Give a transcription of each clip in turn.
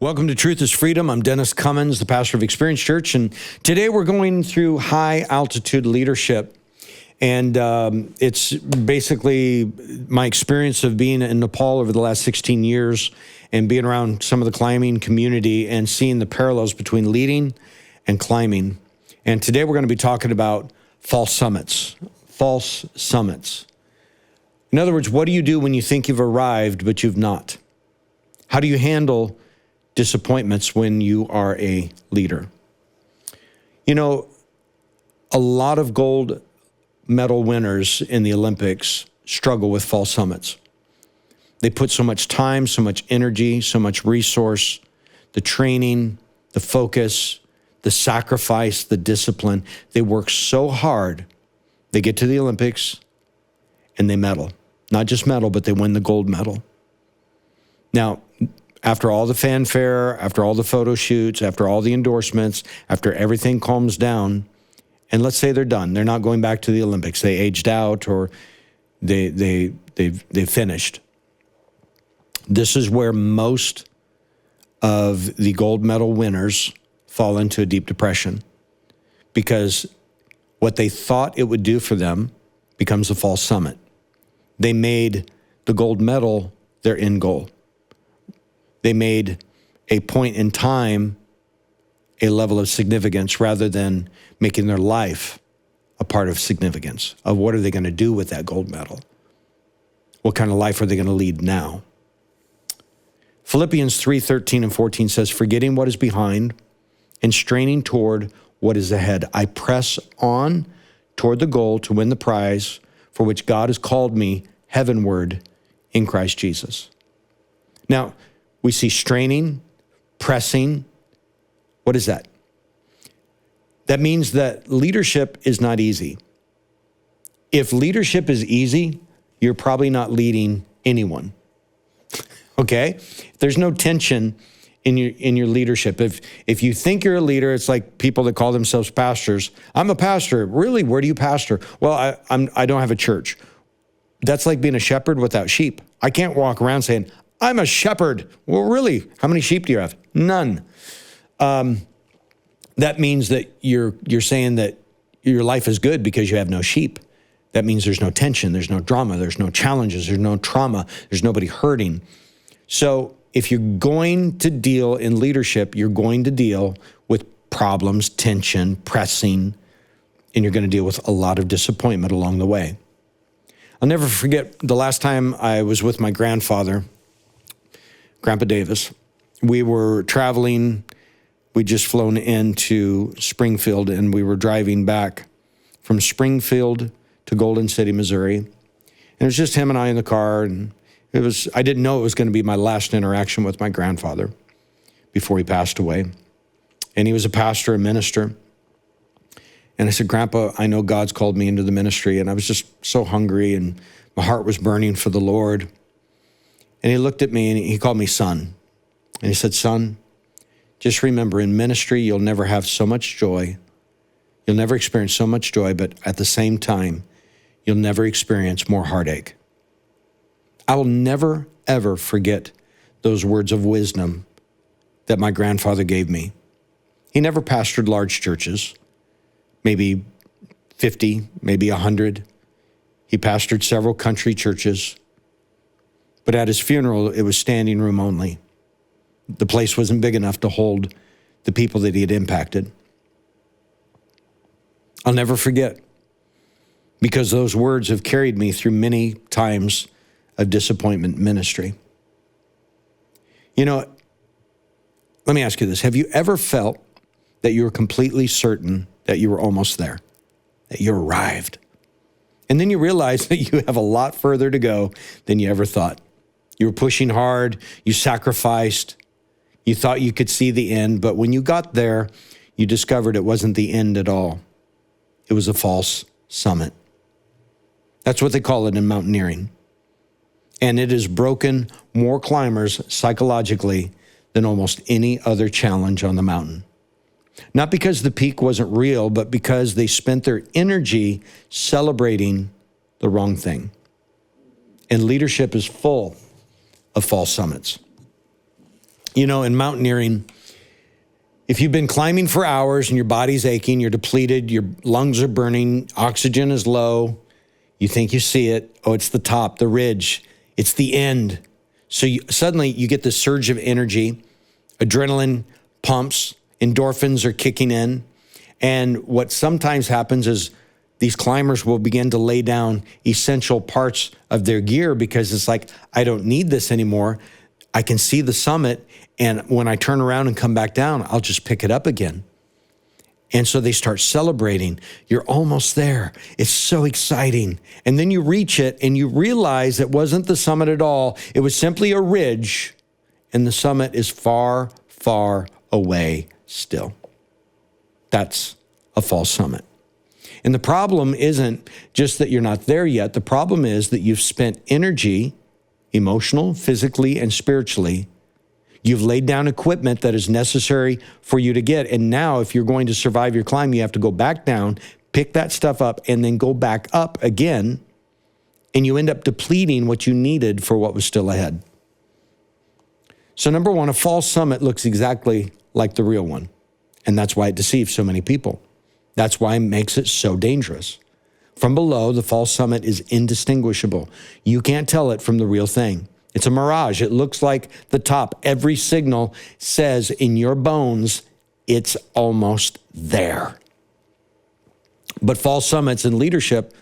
Welcome to Truth is Freedom. I'm Dennis Cummins, the pastor of Experience Church, and today we're going through high altitude leadership. And it's basically my experience of being in Nepal over the last 16 years and being around some of the climbing community and seeing the parallels between leading and climbing. And today we're going to be talking about false summits. False summits. In other words, what do you do when you think you've arrived, but you've not? How do you handle disappointments when you are a leader? You know, a lot of gold medal winners in the Olympics struggle with false summits. They put so much time, so much energy, so much resource, the training, the focus, the sacrifice, the discipline. They work so hard. They get to the Olympics and they medal. Not just medal, but they win the gold medal. Now, after all the fanfare, after all the photo shoots, after all the endorsements, after everything calms down, and let's say they're done, they're not going back to the Olympics, they aged out or they've finished. This is where most of the gold medal winners fall into a deep depression, because what they thought it would do for them becomes a false summit. They made the gold medal their end goal. They made a point in time a level of significance rather than making their life a part of significance, of what are they going to do with that gold medal? What kind of life are they going to lead now? Philippians 3:13 and 14 says, forgetting what is behind and straining toward what is ahead, I press on toward the goal to win the prize for which God has called me heavenward in Christ Jesus. Now, we see straining, pressing. What is that? That means that leadership is not easy. If leadership is easy, you're probably not leading anyone. Okay? There's no tension in your leadership. If you think you're a leader, it's like people that call themselves pastors. I'm a pastor. Really? Where do you pastor? Well, I don't have a church. That's like being a shepherd without sheep. I can't walk around saying, I'm a shepherd. Well, really, how many sheep do you have? None. That means that you're saying that your life is good because you have no sheep. That means there's no tension, there's no drama, there's no challenges, there's no trauma, there's nobody hurting. So if you're going to deal in leadership, you're going to deal with problems, tension, pressing, and you're going to deal with a lot of disappointment along the way. I'll never forget the last time I was with my grandfather, Grandpa Davis. We were traveling. We'd just flown into Springfield, and we were driving back from Springfield to Golden City, Missouri. And it was just him and I in the car, and I didn't know it was going to be my last interaction with my grandfather before he passed away. And he was a pastor, a minister. And I said, Grandpa, I know God's called me into the ministry, and I was just so hungry, and my heart was burning for the Lord. And he looked at me and he called me son. And he said, son, just remember, in ministry, you'll never have so much joy. You'll never experience so much joy, but at the same time, you'll never experience more heartache. I will never, ever forget those words of wisdom that my grandfather gave me. He never pastored large churches, maybe 50, maybe 100. He pastored several country churches. But at his funeral, it was standing room only. The place wasn't big enough to hold the people that he had impacted. I'll never forget, because those words have carried me through many times of disappointment ministry. You know, let me ask you this. Have you ever felt that you were completely certain that you were almost there, that you arrived? And then you realize that you have a lot further to go than you ever thought. You were pushing hard, you sacrificed, you thought you could see the end, but when you got there, you discovered it wasn't the end at all. It was a false summit. That's what they call it in mountaineering. And it has broken more climbers psychologically than almost any other challenge on the mountain. Not because the peak wasn't real, but because they spent their energy celebrating the wrong thing. And leadership is full of false summits. You know, in mountaineering, if you've been climbing for hours and your body's aching, you're depleted, your lungs are burning, oxygen is low, you think you see it. Oh, it's the top, the ridge. It's the end. So suddenly you get this surge of energy, adrenaline pumps, endorphins are kicking in. And what sometimes happens is these climbers will begin to lay down essential parts of their gear because it's like, I don't need this anymore. I can see the summit. And when I turn around and come back down, I'll just pick it up again. And so they start celebrating. You're almost there. It's so exciting. And then you reach it and you realize it wasn't the summit at all. It was simply a ridge, and the summit is far, far away still. That's a false summit. And the problem isn't just that you're not there yet. The problem is that you've spent energy, emotional, physically, and spiritually. You've laid down equipment that is necessary for you to get. And now if you're going to survive your climb, you have to go back down, pick that stuff up, and then go back up again. And you end up depleting what you needed for what was still ahead. So number one, a false summit looks exactly like the real one. And that's why it deceives so many people. That's why it makes it so dangerous. From below, the false summit is indistinguishable. You can't tell it from the real thing. It's a mirage. It looks like the top. Every signal says in your bones, it's almost there. But false summits in leadership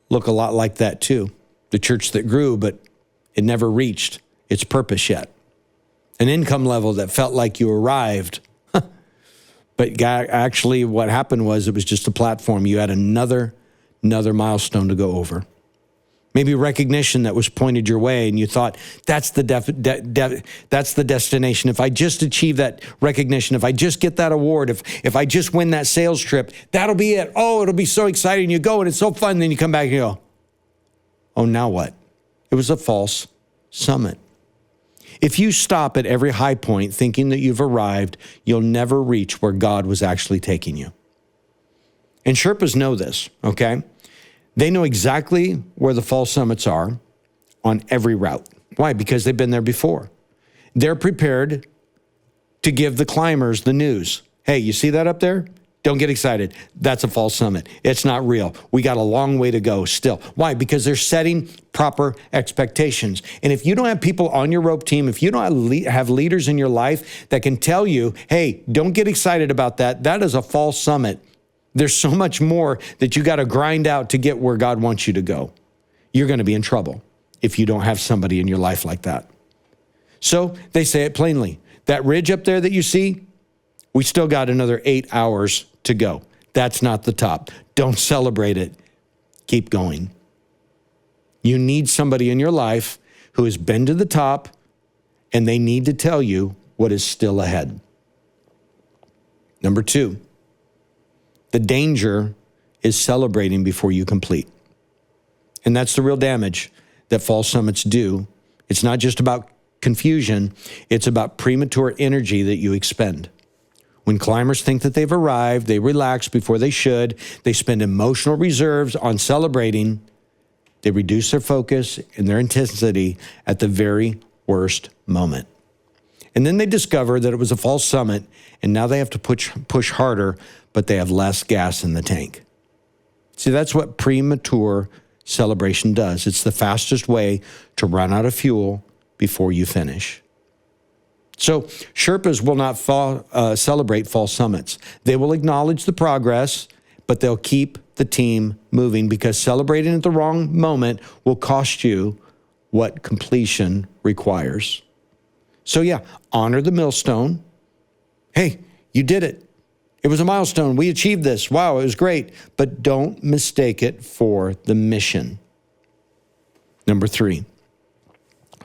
look a lot like that too. The church that grew, but it never reached its purpose yet. An income level that felt like you arrived. But actually what happened was it was just a platform. You had another milestone to go over. Maybe recognition that was pointed your way and you thought, that's the destination. If I just achieve that recognition, if I just get that award, if I just win that sales trip, that'll be it. Oh, it'll be so exciting. You go and it's so fun. Then you come back and you go, oh, now what? It was a false summit. If you stop at every high point thinking that you've arrived, you'll never reach where God was actually taking you. And Sherpas know this, okay? They know exactly where the false summits are on every route. Why? Because they've been there before. They're prepared to give the climbers the news. Hey, you see that up there? Don't get excited. That's a false summit. It's not real. We got a long way to go still. Why? Because they're setting proper expectations. And if you don't have people on your rope team, if you don't have leaders in your life that can tell you, hey, don't get excited about that. That is a false summit. There's so much more that you got to grind out to get where God wants you to go. You're going to be in trouble if you don't have somebody in your life like that. So they say it plainly. That ridge up there that you see, we still got another 8 hours to go. That's not the top. Don't celebrate it. Keep going. You need somebody in your life who has been to the top, and they need to tell you what is still ahead. Number two, the danger is celebrating before you complete. And that's the real damage that false summits do. It's not just about confusion. It's about premature energy that you expend. When climbers think that they've arrived, they relax before they should. They spend emotional reserves on celebrating. They reduce their focus and their intensity at the very worst moment. And then they discover that it was a false summit, and now they have to push harder, but they have less gas in the tank. See, that's what premature celebration does. It's the fastest way to run out of fuel before you finish. So Sherpas will not celebrate false summits. They will acknowledge the progress, but they'll keep the team moving because celebrating at the wrong moment will cost you what completion requires. So yeah, honor the millstone. Hey, you did it. It was a milestone. We achieved this. Wow, it was great. But don't mistake it for the mission. Number three,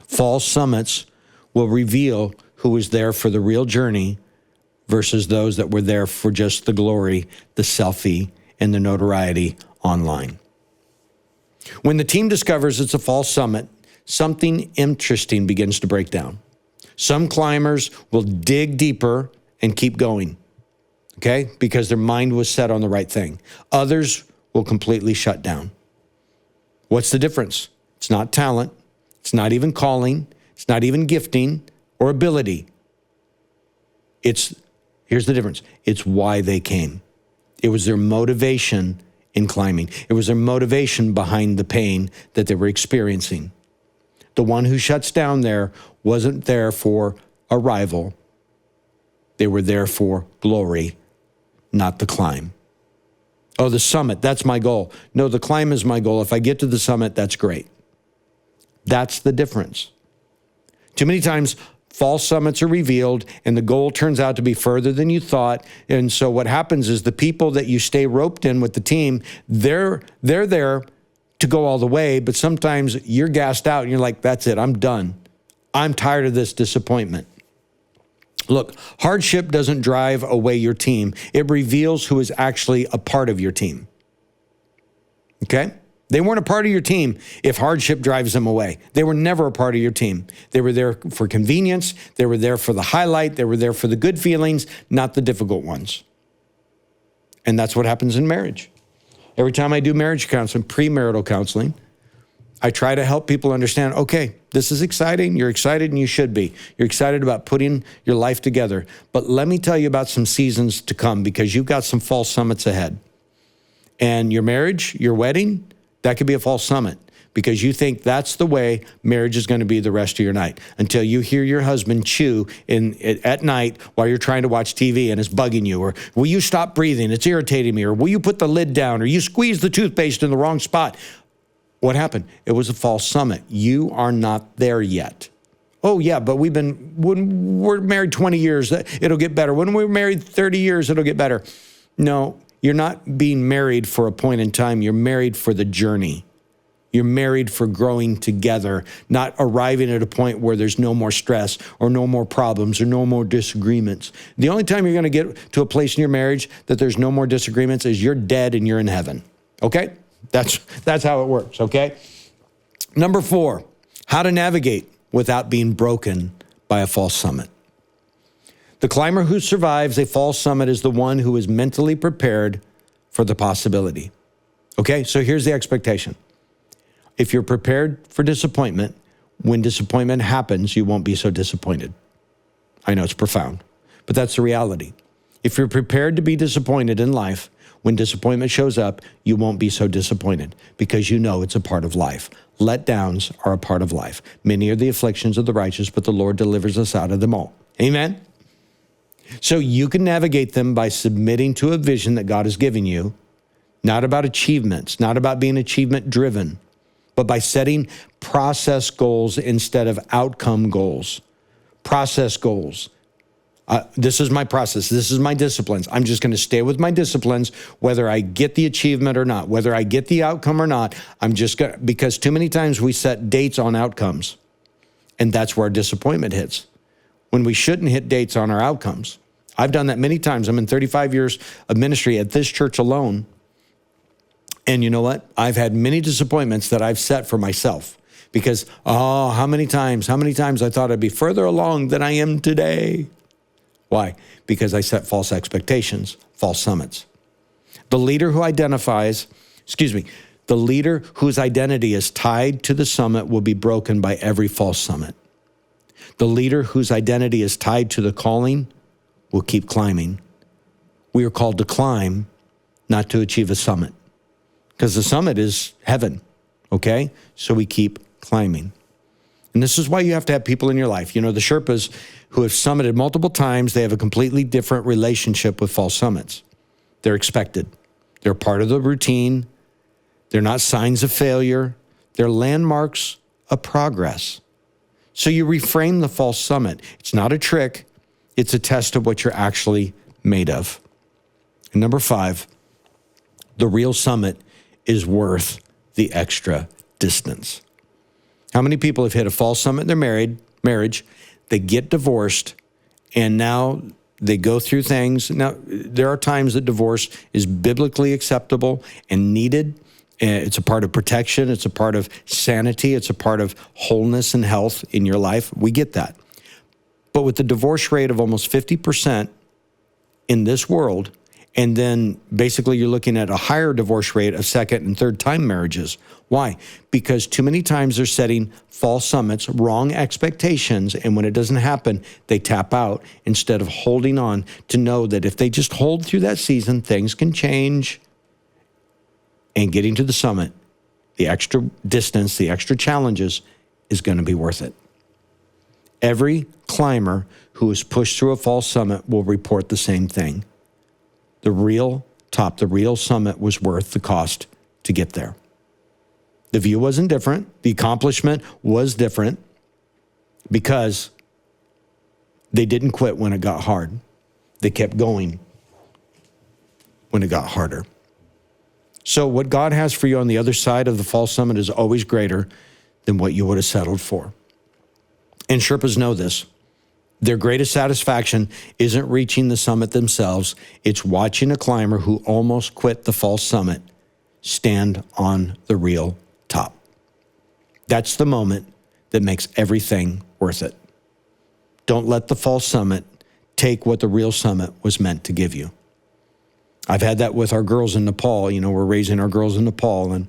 false summits will reveal who was there for the real journey versus those that were there for just the glory, the selfie, and the notoriety online. When the team discovers it's a false summit, something interesting begins to break down. Some climbers will dig deeper and keep going, okay, because their mind was set on the right thing. Others will completely shut down. What's the difference? It's not talent. It's not even calling. It's not even gifting or ability. Here's the difference. It's why they came. It was their motivation in climbing. It was their motivation behind the pain that they were experiencing. The one who shuts down there wasn't there for arrival. They were there for glory, not the climb. Oh, the summit, that's my goal. No, the climb is my goal. If I get to the summit, that's great. That's the difference. Too many times, false summits are revealed and the goal turns out to be further than you thought. And so what happens is the people that you stay roped in with the team, they're there to go all the way, but sometimes you're gassed out and you're like, that's it, I'm done. I'm tired of this disappointment. Look, hardship doesn't drive away your team. It reveals who is actually a part of your team. Okay? They weren't a part of your team if hardship drives them away. They were never a part of your team. They were there for convenience. They were there for the highlight. They were there for the good feelings, not the difficult ones. And that's what happens in marriage. Every time I do marriage counseling, premarital counseling, I try to help people understand, okay, this is exciting. You're excited and you should be. You're excited about putting your life together. But let me tell you about some seasons to come because you've got some false summits ahead. And your marriage, your wedding, that could be a false summit because you think that's the way marriage is going to be the rest of your night until you hear your husband chew at night while you're trying to watch TV and it's bugging you, or will you stop breathing? It's irritating me, or will you put the lid down, or you squeeze the toothpaste in the wrong spot. What happened? It was a false summit. You are not there yet. Oh yeah, but when we're married 20 years, it'll get better. When we're married 30 years, it'll get better. No, you're not being married for a point in time. You're married for the journey. You're married for growing together, not arriving at a point where there's no more stress or no more problems or no more disagreements. The only time you're going to get to a place in your marriage that there's no more disagreements is you're dead and you're in heaven. Okay? That's how it works, okay? Number 4, how to navigate without being broken by a false summit. The climber who survives a false summit is the one who is mentally prepared for the possibility. Okay, so here's the expectation. If you're prepared for disappointment, when disappointment happens, you won't be so disappointed. I know it's profound, but that's the reality. If you're prepared to be disappointed in life, when disappointment shows up, you won't be so disappointed because you know it's a part of life. Letdowns are a part of life. Many are the afflictions of the righteous, but the Lord delivers us out of them all. Amen? So you can navigate them by submitting to a vision that God has given you, not about achievements, not about being achievement driven, but by setting process goals instead of outcome goals. Process goals. This is my process. This is my disciplines. I'm just going to stay with my disciplines, whether I get the achievement or not, whether I get the outcome or not. I'm just going to, because too many times we set dates on outcomes, and that's where our disappointment hits, when we shouldn't hit dates on our outcomes. I've done that many times. I'm in 35 years of ministry at this church alone. And you know what? I've had many disappointments that I've set for myself because, how many times I thought I'd be further along than I am today. Why? Because I set false expectations, false summits. The leader whose identity is tied to the summit will be broken by every false summit. The leader whose identity is tied to the calling will keep climbing. We are called to climb, not to achieve a summit, because the summit is heaven, okay? So we keep climbing. And this is why you have to have people in your life. You know, the Sherpas who have summited multiple times, they have a completely different relationship with false summits. They're expected. They're part of the routine. They're not signs of failure. They're landmarks of progress. So you reframe the false summit. It's not a trick. It's a test of what you're actually made of. And number 5, the real summit is worth the extra distance. How many people have hit a false summit in their marriage, they get divorced, and now they go through things. Now, there are times that divorce is biblically acceptable and needed. It's a part of protection. It's a part of sanity. It's a part of wholeness and health in your life. We get that. But with the divorce rate of almost 50% in this world, And then basically you're looking at a higher divorce rate of second and third time marriages. Why? Because too many times they're setting false summits, wrong expectations, and when it doesn't happen, they tap out instead of holding on to know that if they just hold through that season, things can change. And getting to the summit, the extra distance, the extra challenges is going to be worth it. Every climber who is pushed through a false summit will report the same thing. The real top, the real summit was worth the cost to get there. The view wasn't different. The accomplishment was different because they didn't quit when it got hard. They kept going when it got harder. So what God has for you on the other side of the false summit is always greater than what you would have settled for. And Sherpas know this. Their greatest satisfaction isn't reaching the summit themselves. It's watching a climber who almost quit the false summit stand on the real top. That's the moment that makes everything worth it. Don't let the false summit take what the real summit was meant to give you. I've had that with our girls in Nepal. You know, we're raising our girls in Nepal, and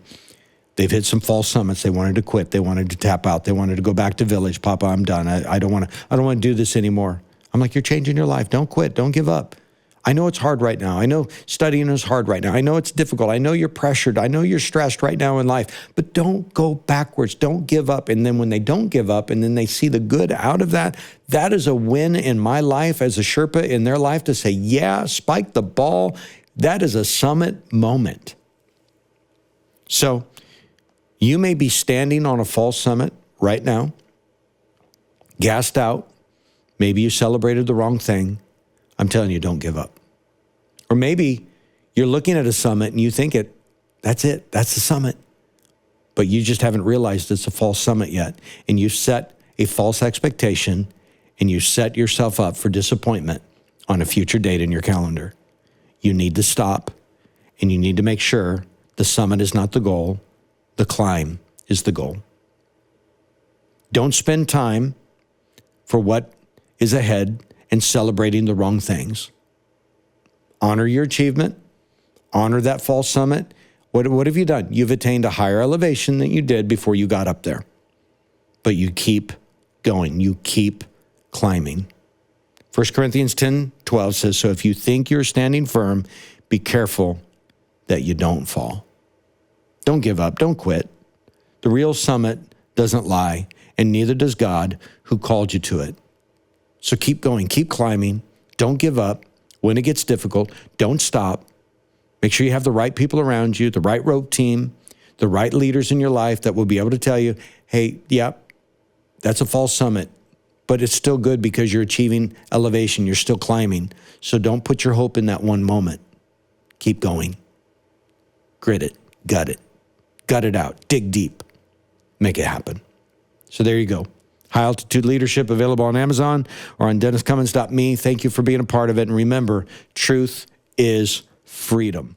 they've hit some false summits. They wanted to quit. They wanted to tap out. They wanted to go back to village. Papa, I'm done. I don't want to do this anymore. I'm like, you're changing your life. Don't quit. Don't give up. I know it's hard right now. I know studying is hard right now. I know it's difficult. I know you're pressured. I know you're stressed right now in life, but don't go backwards. Don't give up. And then when they don't give up and then they see the good out of that, that is a win in my life as a Sherpa in their life to say, yeah, spike the ball. That is a summit moment. So you may be standing on a false summit right now, gassed out. Maybe you celebrated the wrong thing. I'm telling you, don't give up. Or maybe you're looking at a summit and you think that's it, that's the summit. But you just haven't realized it's a false summit yet. And you set a false expectation and you set yourself up for disappointment on a future date in your calendar. You need to stop and you need to make sure the summit is not the goal. The climb is the goal. Don't spend time for what is ahead and celebrating the wrong things. Honor your achievement. Honor that false summit. What have you done? You've attained a higher elevation than you did before you got up there. But you keep going. You keep climbing. 1 Corinthians 10:12 says, so if you think you're standing firm, be careful that you don't fall. Don't give up. Don't quit. The real summit doesn't lie, and neither does God who called you to it. So keep going. Keep climbing. Don't give up. When it gets difficult, don't stop. Make sure you have the right people around you, the right rope team, the right leaders in your life that will be able to tell you, hey, yep, that's a false summit, but it's still good because you're achieving elevation. You're still climbing. So don't put your hope in that one moment. Keep going. Grit it. Gut it out. Dig deep. Make it happen. So there you go. High Altitude Leadership available on Amazon or on DennisCummins.me. Thank you for being a part of it. And remember, truth is freedom.